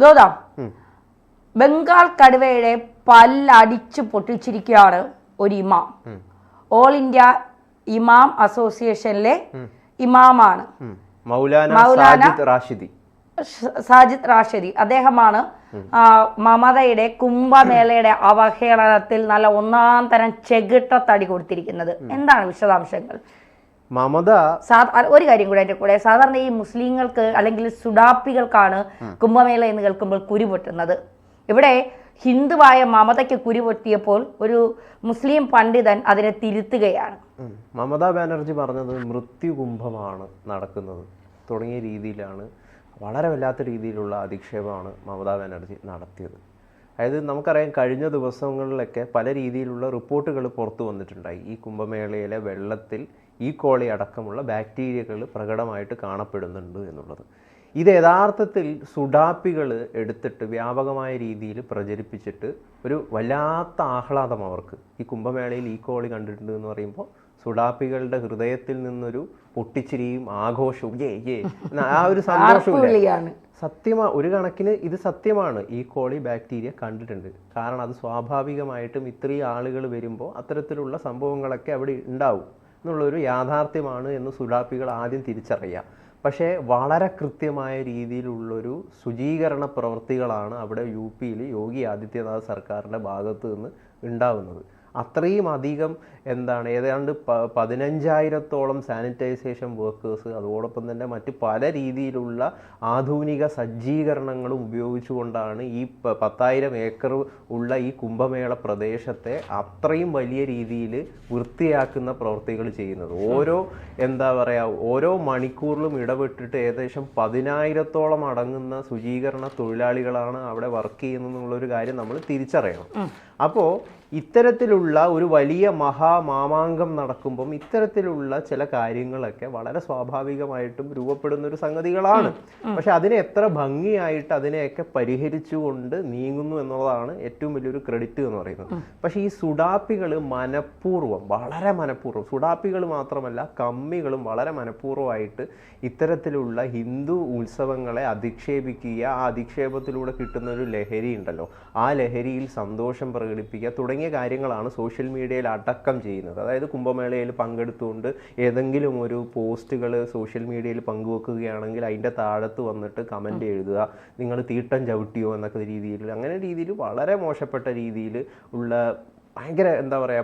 ഗൗതം, ബംഗാൾ കടുവയുടെ പല്ലടിച്ചു പൊട്ടിച്ചിരിക്കുകയാണ് ഒരു ഇമാം. ഓൾ ഇന്ത്യ ഇമാം അസോസിയേഷനിലെ ഇമാമാണ് മൗലാന സാജിദ് റാഷിദി. അദ്ദേഹമാണ് മമതയുടെ കുംഭമേളയുടെ അവഹേളനത്തിൽ നല്ല ഒന്നാം തരം ചെകിട്ടത്തടി കൊടുത്തിരിക്കുന്നത്. എന്താണ് വിശദാംശങ്ങൾ? മമത ഒരു കാര്യം കൂടെ അതിന്റെ കൂടെ, സാധാരണ ഈ മുസ്ലിങ്ങൾക്ക് അല്ലെങ്കിൽ സുഡാപ്പികൾക്കാണ് കുംഭമേള എന്ന് കേൾക്കുമ്പോൾ കുരുപൊട്ടുന്നത്. ഇവിടെ ഹിന്ദുവായ മമതയ്ക്ക് കുരുപൊട്ടിയപ്പോൾ ഒരു മുസ്ലിം പണ്ഡിതൻ അതിനെ തിരുത്തുകയാണ്. മമതാ ബാനർജി പറഞ്ഞത് മൃത്യു കുംഭമാണ് നടക്കുന്നത് തുടങ്ങിയ രീതിയിലാണ്, വളരെ വല്ലാത്ത രീതിയിലുള്ള അധിക്ഷേപമാണ് മമതാ ബാനർജി നടത്തിയത്. അതായത് നമുക്കറിയാം, കഴിഞ്ഞ ദിവസങ്ങളിലൊക്കെ പല രീതിയിലുള്ള റിപ്പോർട്ടുകൾ പുറത്തു വന്നിട്ടുണ്ടായി. ഈ കുംഭമേളയിലെ വെള്ളത്തിൽ ഈ കോളി അടക്കമുള്ള ബാക്ടീരിയകൾ പ്രകടമായിട്ട് കാണപ്പെടുന്നുണ്ട് എന്നുള്ളത്. ഇത് യഥാർത്ഥത്തിൽ സുഡാപ്പികൾ എടുത്തിട്ട് വ്യാപകമായ രീതിയിൽ പ്രചരിപ്പിച്ചിട്ട് ഒരു വല്ലാത്ത ആഹ്ലാദം അവർക്ക്. ഈ കുംഭമേളയിൽ ഈ കോളി കണ്ടിട്ടുണ്ട് എന്ന് പറയുമ്പോൾ സുഡാപ്പികളുടെ ഹൃദയത്തിൽ നിന്നൊരു പൊട്ടിച്ചിരിയും ആഘോഷവും ആ ഒരു സന്തോഷവും ഒരു കണക്കിന് ഇത് സത്യമാണ്. ഈ കോളി ബാക്ടീരിയ കണ്ടിട്ടുണ്ട്. കാരണം അത് സ്വാഭാവികമായിട്ടും ഇത്രയും ആളുകൾ വരുമ്പോൾ അത്തരത്തിലുള്ള സംഭവങ്ങളൊക്കെ അവിടെ ഉണ്ടാവും എന്നുള്ളൊരു യാഥാർത്ഥ്യമാണ് എന്ന് സുഡാപ്പികൾ ആദ്യം തിരിച്ചറിയാം. പക്ഷേ വളരെ കൃത്യമായ രീതിയിലുള്ളൊരു ശുചീകരണ പ്രവൃത്തികളാണ് അവിടെ യു പിയിൽ യോഗി ആദിത്യനാഥ് സർക്കാരിൻ്റെ ഭാഗത്ത് നിന്ന് ഉണ്ടാവുന്നത്. അത്രയും അധികം ഏതാണ്ട് 15,000-ഓളം സാനിറ്റൈസേഷൻ വർക്കേഴ്സ്, അതോടൊപ്പം തന്നെ മറ്റ് പല രീതിയിലുള്ള ആധുനിക സജ്ജീകരണങ്ങളും ഉപയോഗിച്ചുകൊണ്ടാണ് ഈ 10,000 ഏക്കർ ഉള്ള ഈ കുംഭമേള പ്രദേശത്തെ അത്രയും വലിയ രീതിയിൽ വൃത്തിയാക്കുന്ന പ്രവൃത്തികൾ ചെയ്യുന്നത്. ഓരോ മണിക്കൂറിലും ഇടപെട്ടിട്ട് ഏകദേശം 10,000-ഓളം അടങ്ങുന്ന ശുചീകരണ തൊഴിലാളികളാണ് അവിടെ വർക്ക് ചെയ്യുന്നതെന്നുള്ളൊരു കാര്യം നമ്മൾ തിരിച്ചറിയണം. അപ്പോൾ ഇത്തരത്തിലുള്ള ഒരു വലിയ മാമാങ്കം നടക്കുമ്പം ഇത്തരത്തിലുള്ള ചില കാര്യങ്ങളൊക്കെ വളരെ സ്വാഭാവികമായിട്ടും രൂപപ്പെടുന്ന ഒരു സംഗതികളാണ്. പക്ഷെ അതിനെ എത്ര ഭംഗിയായിട്ട് അതിനെയൊക്കെ പരിഹരിച്ചുകൊണ്ട് നീങ്ങുന്നു എന്നുള്ളതാണ് ഏറ്റവും വലിയൊരു ക്രെഡിറ്റ് എന്ന് പറയുന്നത്. പക്ഷെ ഈ സുഡാപ്പികൾ വളരെ മനഃപൂർവ്വം, സുഡാപ്പികൾ മാത്രമല്ല കമ്മികളും വളരെ മനഃപൂർവ്വമായിട്ട് ഇത്തരത്തിലുള്ള ഹിന്ദു ഉത്സവങ്ങളെ അധിക്ഷേപിക്കുക, ആ അധിക്ഷേപത്തിലൂടെ കിട്ടുന്ന ഒരു ലഹരി ഉണ്ടല്ലോ, ആ ലഹരിയിൽ സന്തോഷം പ്രകടിപ്പിക്കുക തുടങ്ങിയ കാര്യങ്ങളാണ് സോഷ്യൽ മീഡിയയിൽ അടക്കം ചെയ്യുന്നത്. അതായത് കുംഭമേളയിൽ പങ്കെടുത്തുകൊണ്ട് ഏതെങ്കിലും ഒരു പോസ്റ്റുകൾ സോഷ്യൽ മീഡിയയിൽ പങ്കുവെക്കുകയാണെങ്കിൽ അതിൻ്റെ താഴത്ത് വന്നിട്ട് കമൻ്റ് എഴുതുക, നിങ്ങൾ തീട്ടം ചവിട്ടിയോ എന്നൊക്കെ രീതിയിൽ വളരെ മോശപ്പെട്ട രീതിയിൽ ഉള്ള ഭയങ്കര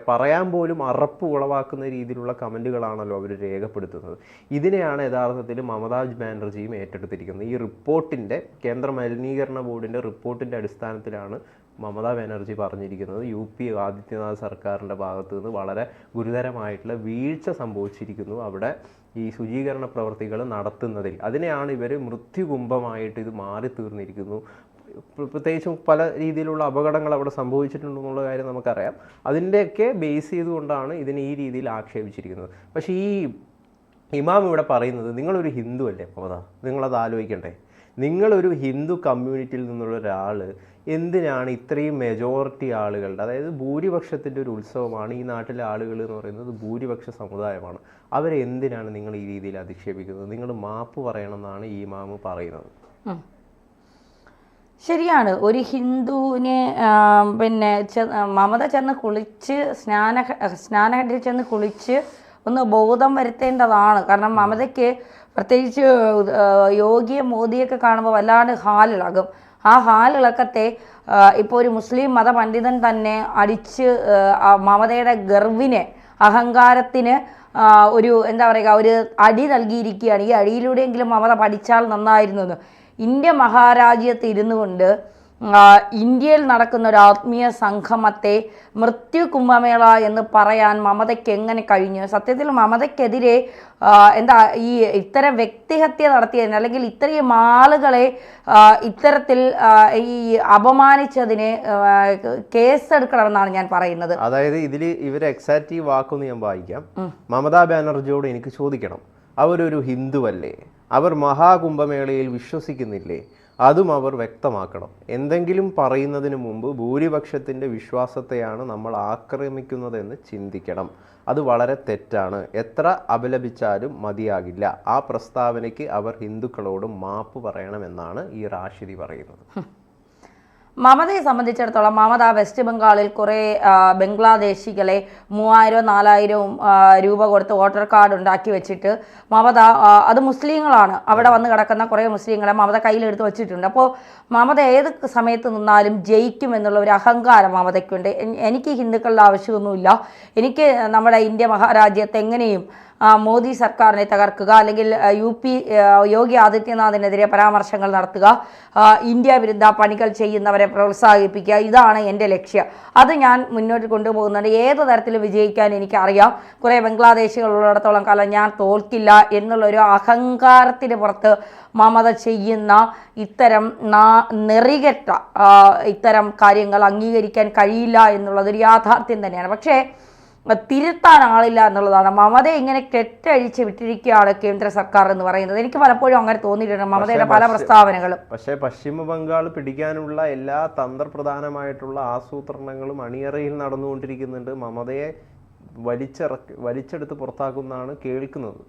പറയാൻ പോലും അറപ്പ് ഉളവാക്കുന്ന രീതിയിലുള്ള കമൻറ്റുകളാണല്ലോ അവർ രേഖപ്പെടുത്തുന്നത്. ഇതിനെയാണ് യഥാർത്ഥത്തിൽ മമതാ ബാനർജിയും ഏറ്റെടുത്തിരിക്കുന്നത്. ഈ റിപ്പോർട്ടിൻ്റെ, കേന്ദ്ര മലിനീകരണ ബോർഡിൻ്റെ റിപ്പോർട്ടിൻ്റെ അടിസ്ഥാനത്തിലാണ് മമതാ ബാനർജി പറഞ്ഞിരിക്കുന്നത് യു പി ആദിത്യനാഥ് സർക്കാരിൻ്റെ ഭാഗത്തു നിന്ന് വളരെ ഗുരുതരമായിട്ടുള്ള വീഴ്ച സംഭവിച്ചിരിക്കുന്നു അവിടെ ഈ ശുചീകരണ പ്രവർത്തികൾ നടത്തുന്നതിൽ. അതിനെയാണ് ഇവർ മൃത്യുകുംഭമായിട്ട് ഇത് മാറി തീർന്നിരിക്കുന്നു. പ്രത്യേകിച്ചും പല രീതിയിലുള്ള അപകടങ്ങൾ അവിടെ സംഭവിച്ചിട്ടുണ്ടെന്നുള്ള കാര്യം നമുക്കറിയാം. അതിൻ്റെയൊക്കെ ബേസ് ചെയ്തുകൊണ്ടാണ് ഇതിനെ ഈ രീതിയിൽ ആക്ഷേപിച്ചിരിക്കുന്നത്. പക്ഷേ ഈ ഇമാം ഇവിടെ പറയുന്നത്, നിങ്ങളൊരു ഹിന്ദു അല്ലേ മമത, നിങ്ങളത് ആലോചിക്കണ്ടേ? നിങ്ങളൊരു ഹിന്ദു കമ്മ്യൂണിറ്റിയിൽ നിന്നുള്ള ഒരാൾ എന്തിനാണ് ഇത്രയും മെജോറിറ്റി ആളുകളുടെ, അതായത് ഭൂരിപക്ഷത്തിൻ്റെ ഒരു ഉത്സവമാണ് ഈ നാട്ടിലെ ആളുകൾ എന്ന് പറയുന്നത്, ഭൂരിപക്ഷ സമുദായമാണ്, അവരെ എന്തിനാണ് നിങ്ങൾ ഈ രീതിയിൽ അധിക്ഷേപിക്കുന്നത്? നിങ്ങൾ മാപ്പ് പറയണമെന്നാണ് ഈ ഇമാമ് പറയുന്നത്. ശരിയാണ്. ഒരു ഹിന്ദുവിനെ മമത ചെന്ന് കുളിച്ച് സ്നാനഘട്ടിൽ ചെന്ന് കുളിച്ച് ഒന്ന് ബോധം വരുത്തേണ്ടതാണ്. കാരണം മമതയ്ക്ക് പ്രത്യേകിച്ച് യോഗിയെ മോദിയൊക്കെ കാണുമ്പോൾ വല്ലാണ്ട് ഹാലിളകും. ആ ഹാലിളക്കത്തെ ഇപ്പോൾ ഒരു മുസ്ലിം മതപണ്ഡിതൻ തന്നെ അടിച്ച് മമതയുടെ ഗർവിനെ, അഹങ്കാരത്തിന് ഒരു ഒരു അടി നൽകിയിരിക്കുകയാണ്. ഈ അടിയിലൂടെയെങ്കിലും മമത പഠിച്ചാൽ നന്നായിരുന്നു. ഇന്ത്യ മഹാരാജ്യത്ത് ഇരുന്നു കൊണ്ട് ഇന്ത്യയിൽ നടക്കുന്ന ഒരു ആത്മീയ സംഗമത്തെ മൃത്യു കുംഭമേള എന്ന് പറയാൻ മമതയ്ക്ക് എങ്ങനെ കഴിഞ്ഞു? സത്യത്തിൽ മമതയ്ക്കെതിരെ ഈ ഇത്തരം വ്യക്തിഹത്യ നടത്തിയതിന്, അല്ലെങ്കിൽ ഇത്രയും ആളുകളെ ഇത്തരത്തിൽ ഈ അപമാനിച്ചതിന് കേസെടുക്കണമെന്നാണ് ഞാൻ പറയുന്നത്. അതായത് ഇതിൽ ഇവർ എക്സാക്റ്റ് വാക്കൊന്ന് ഞാൻ വായിക്കാം. മമതാ ബാനർജിയോട് എനിക്ക് ചോദിക്കണം, അവരൊരു ഹിന്ദുവല്ലേ? അവർ മഹാകുംഭമേളയിൽ വിശ്വസിക്കുന്നില്ലേ? അതും അവർ വ്യക്തമാക്കണം. എന്തെങ്കിലും പറയുന്നതിന് മുമ്പ് ഭൂരിപക്ഷത്തിൻ്റെ വിശ്വാസത്തെയാണ് നമ്മൾ ആക്രമിക്കുന്നതെന്ന് ചിന്തിക്കണം. അത് വളരെ തെറ്റാണ്. എത്ര അപലപിച്ചാലും മതിയാകില്ല. ആ പ്രസ്താവനയ്ക്ക് അവർ ഹിന്ദുക്കളോട് മാപ്പ് പറയണമെന്നാണ് ഈ റാഷിദി പറയുന്നത്. മമതയെ സംബന്ധിച്ചിടത്തോളം മമത വെസ്റ്റ് ബംഗാളിൽ കുറേ ബംഗ്ലാദേശികളെ 3000-4000 രൂപ കൊടുത്ത് വോട്ടർ കാർഡ് ഉണ്ടാക്കി വെച്ചിട്ട് മമത അത് മുസ്ലിങ്ങളാണ്, അവിടെ വന്ന് കിടക്കുന്ന കുറേ മുസ്ലിങ്ങളെ മമത കയ്യിലെടുത്ത് വെച്ചിട്ടുണ്ട്. അപ്പോൾ മമത ഏത് സമയത്ത് നിന്നാലും ജയിക്കും എന്നുള്ള ഒരു അഹങ്കാരം മമതയ്ക്കുണ്ട്. എനിക്ക് ഹിന്ദുക്കളുടെ ആവശ്യമൊന്നുമില്ല, എനിക്ക് നമ്മുടെ ഇന്ത്യ മഹാരാജ്യത്ത് എങ്ങനെയും മോദി സർക്കാരിനെ തകർക്കുക, അല്ലെങ്കിൽ യോഗി ആദിത്യനാഥിനെതിരെ പരാമർശങ്ങൾ നടത്തുക, ഇന്ത്യ വിരുദ്ധ പണികൾ ചെയ്യുന്നവരെ പ്രോത്സാഹിപ്പിക്കുക, ഇതാണ് എൻ്റെ ലക്ഷ്യം. അത് ഞാൻ മുന്നോട്ട് കൊണ്ടുപോകുന്നുണ്ട്. ഏത് തരത്തിൽ വിജയിക്കാൻ എനിക്കറിയാം. കുറേ ബംഗ്ലാദേശികളുള്ളിടത്തോളം കാലം ഞാൻ തോൽക്കില്ല എന്നുള്ളൊരു അഹങ്കാരത്തിന് പുറത്ത് മമത ചെയ്യുന്ന ഇത്തരം നെറികെട്ട ഇത്തരം കാര്യങ്ങൾ അംഗീകരിക്കാൻ കഴിയില്ല എന്നുള്ളതൊരു യാഥാർത്ഥ്യം തന്നെയാണ്. പക്ഷേ തിരുത്താൻ ആളില്ല എന്നുള്ളതാണ്. മമതയെ ഇങ്ങനെ കെട്ടഴിച്ച് വിട്ടിരിക്കുകയാണ് കേന്ദ്ര സർക്കാർ എന്ന് പറയുന്നത്. എനിക്ക് പലപ്പോഴും അങ്ങനെ തോന്നിയിട്ടുണ്ട് മമതയുടെ പല പ്രസ്താവനകളും. പക്ഷേ പശ്ചിമ ബംഗാൾ പിടിക്കാനുള്ള എല്ലാ തന്ത്രപ്രധാനമായിട്ടുള്ള ആസൂത്രണങ്ങളും അണിയറയിൽ നടന്നുകൊണ്ടിരിക്കുന്നുണ്ട്. മമതയെ വലിച്ചെടുത്ത് പുറത്താക്കുന്നതാണ് കേൾക്കുന്നത്.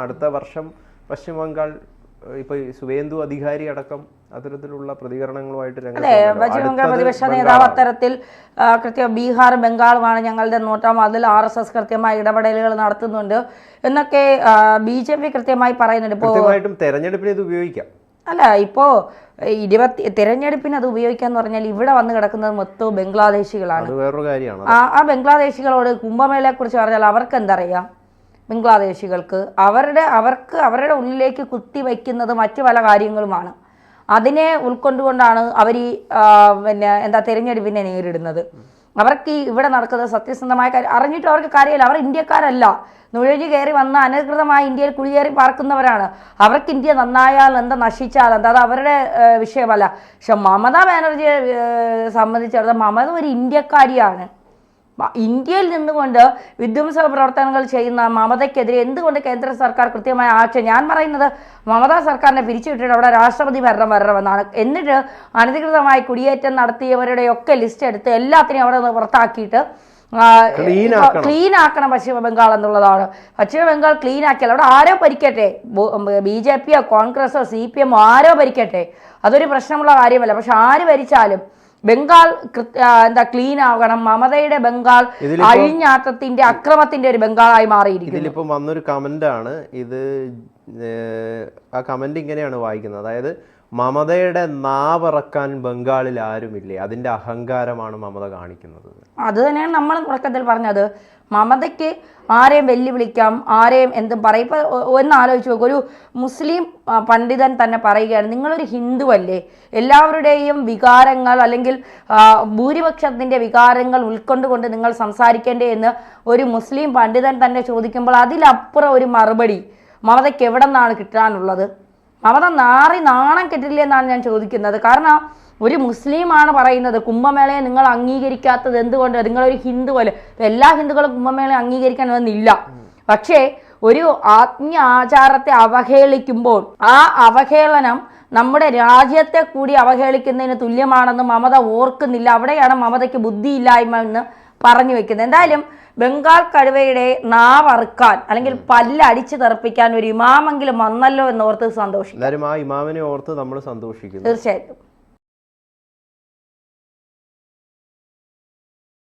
അടുത്ത വർഷം പശ്ചിമ ബംഗാൾ ഇപ്പൊ സുവേന്ദു അധികാരി അടക്കം അത്തരത്തിലുള്ള പ്രതികരണങ്ങളുമായിട്ട് പശ്ചിമ ബംഗാൾ പ്രതിപക്ഷ നേതാവ് അത്തരത്തിൽ കൃത്യം ബീഹാറും ബംഗാളുമാണ് ഞങ്ങളുടെ നോട്ടം, അതിൽ RSS കൃത്യമായ ഇടപെടലുകൾ നടത്തുന്നുണ്ട് എന്നൊക്കെ BJP കൃത്യമായി പറയുന്നുണ്ട്. ഇപ്പോൾ തെരഞ്ഞെടുപ്പിന് ഇത് ഉപയോഗിക്കാം. അല്ല, ഇപ്പോൾ തെരഞ്ഞെടുപ്പിന് അത് ഉപയോഗിക്കാന്ന് പറഞ്ഞാൽ ഇവിടെ വന്ന് കിടക്കുന്നത് മൊത്തം ബംഗ്ലാദേശികളാണ്. വേറൊരു കാര്യമാണ്. ആ ബംഗ്ലാദേശികളോട് കുംഭമേളയെ കുറിച്ച് പറഞ്ഞാൽ അവർക്ക് എന്തറിയാം? ബംഗ്ലാദേശികൾക്ക് അവരുടെ ഉള്ളിലേക്ക് കുത്തിവയ്ക്കുന്നത് മറ്റു പല കാര്യങ്ങളുമാണ്. അതിനെ ഉൾക്കൊണ്ടുകൊണ്ടാണ് അവർ തെരഞ്ഞെടുപ്പിനെ നേരിടുന്നത്. അവർക്ക് ഇവിടെ നടക്കുന്നത് സത്യസന്ധമായ കാര്യം അറിഞ്ഞിട്ട് അവർക്ക് കാര്യമില്ല. അവർ ഇന്ത്യക്കാരല്ല, നുഴഞ്ഞു കയറി വന്ന അനധികൃതമായി ഇന്ത്യയിൽ കുടിയേറി പാർക്കുന്നവരാണ്. അവർക്ക് ഇന്ത്യ നന്നായാൽ എന്താ, നശിച്ചാൽ എന്താ, അത് അവരുടെ വിഷയമല്ല. പക്ഷെ മമതാ ബാനർജിയെ സംബന്ധിച്ചിടത്തോളം മമത ഒരു ഇന്ത്യക്കാരിയാണ്. ഇന്ത്യയിൽ നിന്നുകൊണ്ട് വിധ്വംസ പ്രവർത്തനങ്ങൾ ചെയ്യുന്ന മമതയ്ക്കെതിരെ എന്തുകൊണ്ട് കേന്ദ്ര സർക്കാർ കൃത്യമായ ആക്ഷൻ? ഞാൻ പറയുന്നത് മമതാ സർക്കാരിനെ പിരിച്ചുവിട്ടിട്ട് അവിടെ രാഷ്ട്രപതി ഭരണം വരണമെന്നാണ്. എന്നിട്ട് അനധികൃതമായി കുടിയേറ്റം നടത്തിയവരുടെയൊക്കെ ലിസ്റ്റ് എടുത്ത് എല്ലാത്തിനെയും അവിടെ നിന്ന് പുറത്താക്കിയിട്ട് ക്ലീൻ ആക്കണം പശ്ചിമ ബംഗാൾ എന്നുള്ളതാണ്. പശ്ചിമ ബംഗാൾ ക്ലീൻ ആക്കിയാൽ അവിടെ ആരോ ഭരിക്കട്ടെ, BJP കോൺഗ്രസോ CPM ആരോ ഭരിക്കട്ടെ, അതൊരു പ്രശ്നമുള്ള കാര്യമല്ല. പക്ഷെ ആര് ഭരിച്ചാലും ബംഗാൾ ക്ലീൻ ആകണം. മമതയുടെ ബംഗാൾ അഴിഞ്ഞാട്ടത്തിന്റെ അക്രമത്തിന്റെ ഒരു ബംഗാളായി മാറിയിരിക്കുന്നു. ഇതിലിപ്പം വന്നൊരു കമന്റ് ആണ് ഇത്. ആ കമന്റ് ഇങ്ങനെയാണ് വായിക്കുന്നത്, അതായത് മമതയുടെ നാവറക്കാൻ ബംഗാളിൽ ആരുമില്ലേ, അതിന്റെ അഹങ്കാരമാണ് മമത കാണിക്കുന്നത്. അത് തന്നെയാണ് നമ്മൾ തുടക്കത്തിൽ പറഞ്ഞത്. മമതയ്ക്ക് ആരെയും വെല്ലുവിളിക്കാം, ആരെയും എന്തും പറയും. ഇപ്പൊ ഒന്ന് ആലോചിച്ച് നോക്കും, ഒരു മുസ്ലിം പണ്ഡിതൻ തന്നെ പറയുകയാണ്, നിങ്ങളൊരു ഹിന്ദുവല്ലേ, എല്ലാവരുടെയും വികാരങ്ങൾ അല്ലെങ്കിൽ ഭൂരിപക്ഷത്തിന്റെ വികാരങ്ങൾ ഉൾക്കൊണ്ടുകൊണ്ട് നിങ്ങൾ സംസാരിക്കേണ്ടേ എന്ന് ഒരു മുസ്ലിം പണ്ഡിതൻ തന്നെ ചോദിക്കുമ്പോൾ അതിലപ്പുറം ഒരു മറുപടി മമതയ്ക്ക് എവിടെ നിന്നാണ് കിട്ടാനുള്ളത്? മമത നാണം കെട്ടില്ലേ എന്നാണ് ഞാൻ ചോദിക്കുന്നത്. കാരണം ഒരു മുസ്ലിമാണ് പറയുന്നത് കുംഭമേളയെ നിങ്ങൾ അംഗീകരിക്കാത്തത് എന്തുകൊണ്ട്? നിങ്ങളൊരു ഹിന്ദുവല്ലേ. എല്ലാ ഹിന്ദുക്കളും കുംഭമേളയെ അംഗീകരിക്കണമെന്നില്ല. പക്ഷേ ഒരു ആത്മീയ ആചാരത്തെ അവഹേളിക്കുമ്പോൾ ആ അവഹേളനം നമ്മുടെ രാജ്യത്തെ കൂടി അവഹേളിക്കുന്നതിന് തുല്യമാണെന്ന് മമത ഓർക്കുന്നില്ല. അവിടെയാണ് മമതയ്ക്ക് ബുദ്ധിയില്ലായ്മ എന്ന് പറഞ്ഞു വെക്കുന്നത്. എന്തായാലും ബംഗാൾ കടുവയുടെ നാവറുക്കാൻ അല്ലെങ്കിൽ പല്ലടിച്ചു തെറിപ്പിക്കാൻ ഒരു ഇമാമെങ്കിലും വന്നല്ലോ എന്നോർത്ത് സന്തോഷിക്കും. ആ ഇമാമിനെ ഓർത്ത് നമ്മൾ സന്തോഷിക്കുന്നു. തീർച്ചയായിട്ടും.